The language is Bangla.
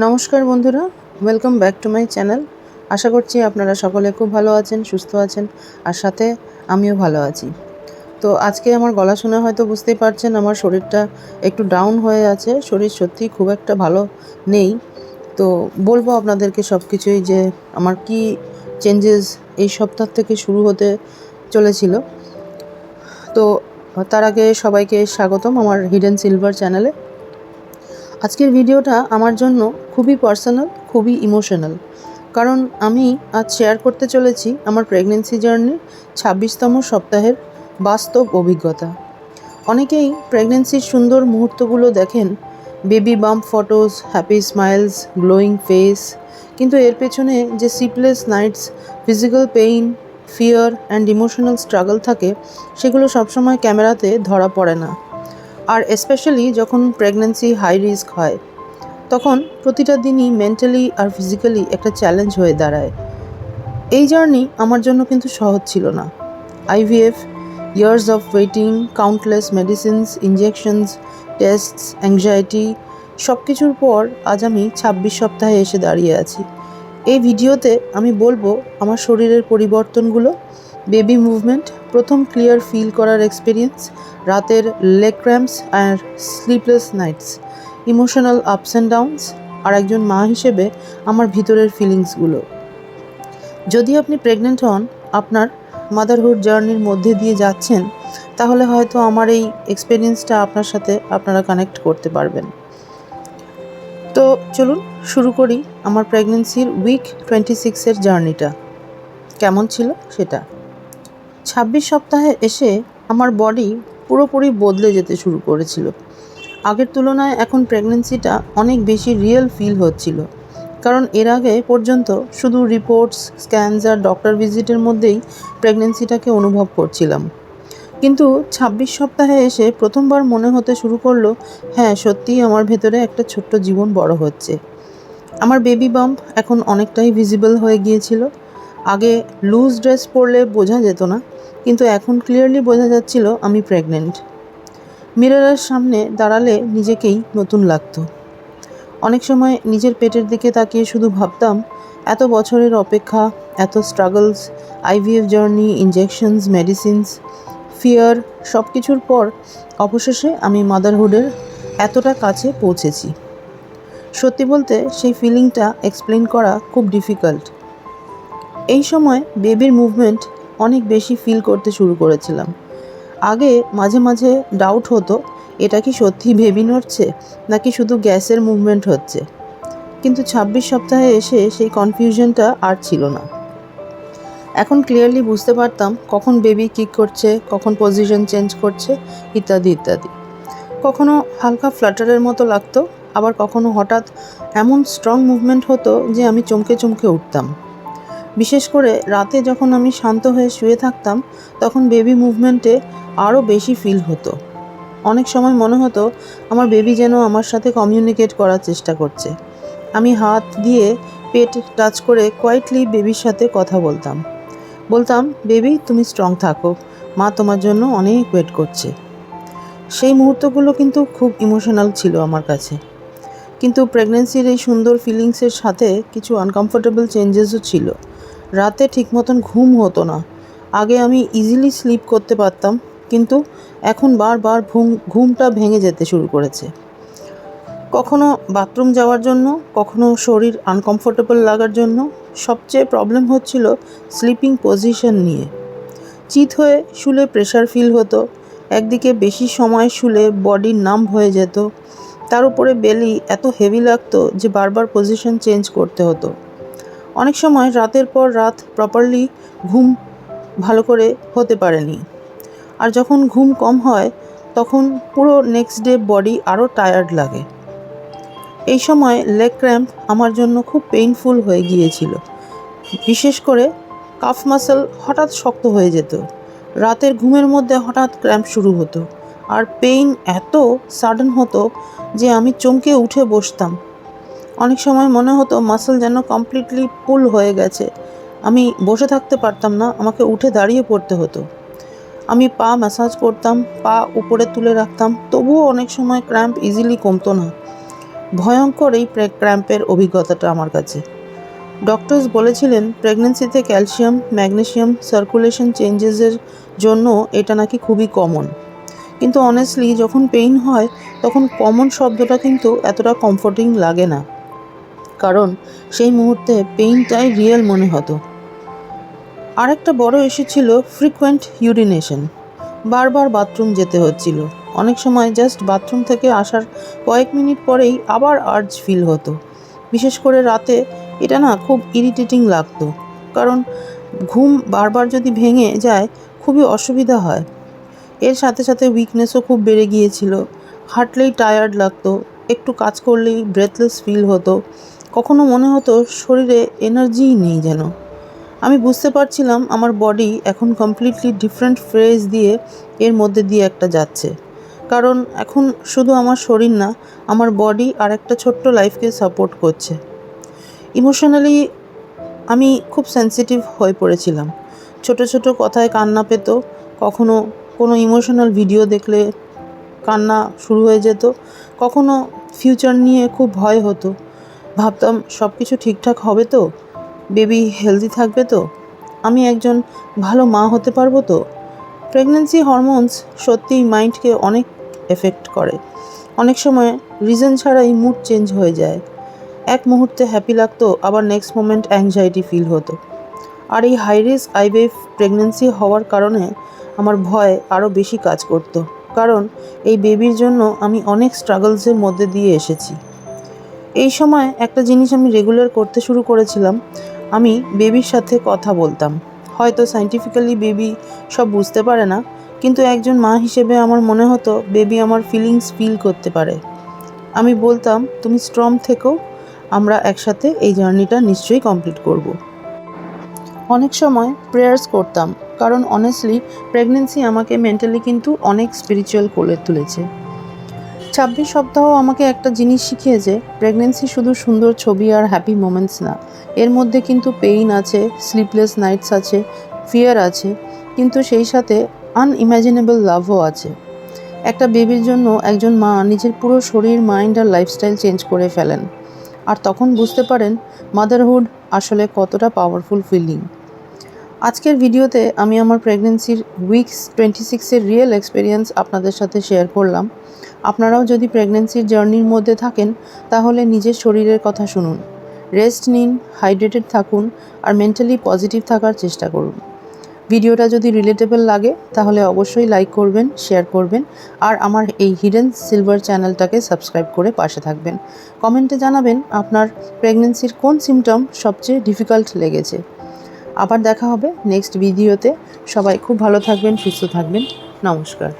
নমস্কার বন্ধুরা, welcome back to my channel. আশা করছি আপনারা সকলে খুব ভালো আছেন, সুস্থ আছেন, আর সাথে আমিও ভালো আছি। তো আজকে আমার গলা শুনে হয়তো বুঝতেই পারছেন আমার শরীরটা একটু ডাউন হয়ে আছে। শরীর সত্যিই খুব একটা ভালো নেই। তো বলবো আপনাদেরকে সব কিছুই, যে আমার কি চেঞ্জেস এই সপ্তাহ থেকে শুরু হতে চলেছিল। তো তার আগে সবাইকে স্বাগতম আমার হিডেন সিলভার চ্যানেলে। আজকের ভিডিওটা আমার জন্য খুবই পার্সোনাল, খুবই ইমোশনাল, কারণ আমি আজ শেয়ার করতে চলেছি আমার প্রেগনেন্সি জার্নির 26তম সপ্তাহের বাস্তব অভিজ্ঞতা। অনেকেই প্রেগনেন্সির সুন্দর মুহূর্তগুলো দেখেন, baby bump photos, happy smiles, glowing face, কিন্তু এর পেছনে যে sleepless nights, physical pain, fear and emotional struggle থাকে, সেগুলো সবসময় ক্যামেরাতে ধরা পড়ে না। আর স্পেশালি যখন প্রেগনেন্সি হাই রিস্ক হয়, তখন প্রতিটা দিনই মেন্টালি আর ফিজিক্যালি একটা চ্যালেঞ্জ হয়ে দাঁড়ায়। এই জার্নি আমার জন্য কিন্তু সহজ ছিল না। IVF, years of waiting, countless medicines, injections, tastes, anxiety, সব কিছুর পর আজ আমি 26 সপ্তাহে এসে দাঁড়িয়ে আছি। এই ভিডিওতে আমি বলবো আমার শরীরের পরিবর্তনগুলো, বেবি মুভমেন্ট, প্রথম ক্লিয়ার ফিল করার এক্সপিরিয়েন্স, রাতের লেগ ক্র্যাম্পস আর sleepless nights, emotional ups and downs, আর একজন মা হিসেবে আমার ভিতরের ফিলিংসগুলো। যদি আপনি প্রেগনেন্ট হন, আপনার মাদারহুড জার্নির মধ্যে দিয়ে যাচ্ছেন, তাহলে হয়তো আমার এই এক্সপিরিয়েন্সটা আপনার সাথে আপনারা কানেক্ট করতে পারবেন। তো চলুন শুরু করি আমার প্রেগনেন্সির উইক 26-এর জার্নিটা কেমন ছিল সেটা। 26 সপ্তাহে এসে আমার বডি পুরোপুরি বদলে যেতে শুরু করেছিল। আগের তুলনায় এখন প্রেগনেন্সিটা অনেক বেশি রিয়েল ফিল হচ্ছিল, কারণ এর আগে পর্যন্ত শুধু রিপোর্টস, স্ক্যানস আর ডক্টর ভিজিটের মধ্যেই প্রেগনেন্সিটাকে অনুভব করছিলাম। কিন্তু 26 সপ্তাহে এসে প্রথমবার মনে হতে শুরু করলো, হ্যাঁ সত্যিই আমার ভেতরে একটা ছোট্ট জীবন বড় হচ্ছে। আমার বেবি বাম্প এখন অনেকটাই ভিজিবল হয়ে গিয়েছিল। আগে লুজ ড্রেস পরলে বোঝা যেত না, কিন্তু এখন ক্লিয়ারলি বোঝা যাচ্ছিল আমি প্রেগনেন্ট। মিররের সামনে দাঁড়ালে নিজেকেই নতুন লাগতো। অনেক সময় নিজের পেটের দিকে তাকিয়ে শুধু ভাবতাম, এত বছরের অপেক্ষা, এত struggles, IVF journey, injections, medicines, fear, সব কিছুর পর অবশেষে আমি মাদারহুডের এতটা কাছে পৌঁছেছি। সত্যি বলতে সেই ফিলিংটা এক্সপ্লেন করা খুব ডিফিকাল্ট। এই সময় বেবির মুভমেন্ট অনেক বেশি ফিল করতে শুরু করেছিলাম। আগে মাঝে মাঝে ডাউট হতো, এটা কি সত্যি বেবি নড়ছে নাকি শুধু গ্যাসের মুভমেন্ট হচ্ছে। কিন্তু 26 সপ্তাহে এসে সেই কনফিউশনটা আর ছিল না। এখন ক্লিয়ারলি বুঝতে পারতাম কখন বেবি কিক করছে, কখন পজিশন চেঞ্জ করছে, ইত্যাদি ইত্যাদি। কখনো হালকা ফ্লাটারের মতো লাগতো, আবার কখনো হঠাৎ এমন স্ট্রং মুভমেন্ট হতো যে আমি চমকে চমকে উঠতাম। বিশেষ করে রাতে যখন আমি শান্ত হয়ে শুয়ে থাকতাম, তখন বেবি মুভমেন্টে আরও বেশি ফিল হতো। অনেক সময় মনে হতো আমার বেবি যেন আমার সাথে কমিউনিকেট করার চেষ্টা করছে। আমি হাত দিয়ে পেট টাচ করে কোয়াইটলি বেবির সাথে কথা বলতাম। বেবি তুমি স্ট্রং থাকো, মা তোমার জন্য অনেক ওয়েট করছে। সেই মুহূর্তগুলো কিন্তু খুব ইমোশনাল ছিল আমার কাছে। কিন্তু প্রেগনেন্সির এই সুন্দর ফিলিংসের সাথে কিছু আনকমফোর্টেবল চেঞ্জেসও ছিল। রাতে ঠিক মতন ঘুম হতো না। আগে আমি ইজিলি স্লিপ করতে পারতাম, কিন্তু এখন বারবার ঘুমটা ভেঙে যেতে শুরু করেছে। কখনো বাথরুম যাওয়ার জন্য, কখনো শরীর আনকমফোর্টেবল লাগার জন্য। সবচেয়ে প্রবলেম হচ্ছিল স্লিপিং পজিশন নিয়ে। চিত হয়ে শুলে প্রেশার ফিল হতো, একদিকে বেশি সময় শুলে বডি নাম্ব হয়ে যেত, তার উপরে বেলি এত হেভি লাগতো যে বারবার পজিশন চেঞ্জ করতে হতো। অনেক সময় রাতের পর রাত প্রপারলি ঘুম ভালো করে হতে পারেনি। আর যখন ঘুম কম হয়, তখন পুরো নেক্সট ডে বডি আরও টায়ার্ড লাগে। এই সময় লেগ ক্র্যাম্প আমার জন্য খুব পেইনফুল হয়ে গিয়েছিল। বিশেষ করে কাফ মাসল হঠাৎ শক্ত হয়ে যেত। রাতের ঘুমের মধ্যে হঠাৎ ক্র্যাম্প শুরু হতো, আর পেইন এত সাডেন হতো যে আমি চমকে উঠে বসতাম। অনেক সময় মনে হতো মাসল যেন কমপ্লিটলি পুল হয়ে গেছে। আমি বসে থাকতে পারতাম না, আমাকে উঠে দাঁড়িয়ে পড়তে হতো। আমি পা ম্যাসাজ করতাম, পা উপরে তুলে রাখতাম, তবুও অনেক সময় ক্র্যাম্প ইজিলি কমতো না। ভয়ঙ্কর এই ক্র্যাম্পের অভিজ্ঞতাটা আমার কাছে। ডক্টরস বলেছিলেন প্রেগনেন্সিতে ক্যালসিয়াম, ম্যাগনেসিয়াম সার্কুলেশন চেঞ্জেসের জন্য এটা নাকি খুবই কমন। কিন্তু অনেস্টলি যখন পেইন হয় তখন কমন শব্দটা কিন্তু এতটা কমফোর্টিং লাগে না, কারণ সেই মুহূর্তে পেইনটাই রিয়েল মনে হতো। আরেকটা বড় ইস্যু ছিল ফ্রিকোয়েন্ট ইউরিনেশন। বারবার বাথরুম যেতে হচ্ছিল। অনেক সময় জাস্ট বাথরুম থেকে আসার কয়েক মিনিট পরেই আবার আর্জ ফিল হতো। বিশেষ করে রাতে এটা না খুব ইরিটেটিং লাগতো, কারণ ঘুম বারবার যদি ভেঙে যায় খুবই অসুবিধা হয়। এর সাথে সাথে উইকনেসও খুব বেড়ে গিয়েছিল। হাঁটলেই টায়ার্ড লাগতো, একটু কাজ করলেই ব্রেথলেস ফিল হতো, কখনো মনে হতো শরীরে এনার্জিই নেই যেন। আমি বুঝতে পারছিলাম আমার বডি এখন কমপ্লিটলি ডিফারেন্ট ফেজ দিয়ে এর মধ্যে দিয়ে একটা যাচ্ছে, কারণ এখন শুধু আমার শরীর না, আমার বডি আর একটা ছোট্ট লাইফকে সাপোর্ট করছে। ইমোশনালি আমি খুব সেন্সিটিভ হয়ে পড়েছিলাম। ছোট ছোট কথায় কান্না পেত, কখনো কোনো ইমোশনাল ভিডিও দেখলে কান্না শুরু হয়ে যেত, কখনো ফিউচার নিয়ে খুব ভয় হতো। ভাবতাম সব কিছু ঠিকঠাক হবে তো, বেবি হেলদি থাকবে তো, আমি একজন ভালো মা হতে পারবো তো। প্রেগন্যান্সি হরমোনস সত্যিই মাইন্ডকে অনেক এফেক্ট করে। অনেক সময় রিজন ছাড়াই মুড চেঞ্জ হয়ে যায়। এক মুহূর্তে হ্যাপি লাগতো, আবার নেক্সট মোমেন্ট অ্যাংজাইটি ফিল হতো। আর এই হাই রিস্ক আইভিএফ প্রেগন্যান্সি হওয়ার কারণে আমার ভয় আরও বেশি কাজ করতো, কারণ এই বেবির জন্য আমি অনেক স্ট্রাগলসের মধ্যে দিয়ে এসেছি। এই সময় একটা জিনিস আমি রেগুলার করতে শুরু করেছিলাম, আমি বেবির সাথে কথা বলতাম। হয়তো সায়েন্টিফিক্যালি বেবি সব বুঝতে পারে না, কিন্তু একজন মা হিসেবে আমার মনে হতো বেবি আমার ফিলিংস ফিল করতে পারে। আমি বলতাম, তুমি স্ট্রং থেকো, আমরা একসাথে এই জার্নিটা নিশ্চয়ই কমপ্লিট করব। অনেক সময় প্রেয়ার্স করতাম, কারণ অনেস্টলি প্রেগনেন্সি আমাকে মেন্টালি কিন্তু অনেক স্পিরিচুয়াল করে তুলেছে। 26 সপ্তাহ আমাকে একটা জিনিস শিখিয়েছে, প্রেগনেন্সি শুধু সুন্দর ছবি আর হ্যাপি মোমেন্টস না, এর মধ্যে কিন্তু পেইন আছে, স্লিপলেস নাইটস আছে, ফিয়ার আছে, কিন্তু সেই সাথে আনইম্যাজিনেবল লাভও আছে। একটা বেবির জন্য একজন মা নিজের পুরো শরীর, মাইন্ড আর লাইফস্টাইল চেঞ্জ করে ফেলেন, আর তখন বুঝতে পারেন মাদারহুড আসলে কতটা পাওয়ারফুল ফিলিং। আজকের ভিডিওতে আমি আমার প্রেগনেন্সির উইকস 26-এর রিয়েল এক্সপিরিয়েন্স আপনাদের সাথে শেয়ার করলাম। আপনারাও যদি প্রেগনেন্সির জার্নির মধ্যে থাকেন তাহলে নিজের শরীরের কথা শুনুন, রেস্ট নিন, হাইড্রেটেড থাকুন আর মেন্টালি পজিটিভ থাকার চেষ্টা করুন। ভিডিওটা যদি রিলেটেবল লাগে তাহলে অবশ্যই লাইক করবেন, শেয়ার করবেন আর আমার এই হিডেন সিলভার চ্যানেলটাকে সাবস্ক্রাইব করে পাশে থাকবেন। কমেন্টে জানাবেন আপনার প্রেগনেন্সির কোন সিমটম সবচেয়ে ডিফিকাল্ট লেগেছে। আবার দেখা হবে নেক্সট ভিডিওতে। সবাই খুব ভালো থাকবেন, সুস্থ থাকবেন। নমস্কার।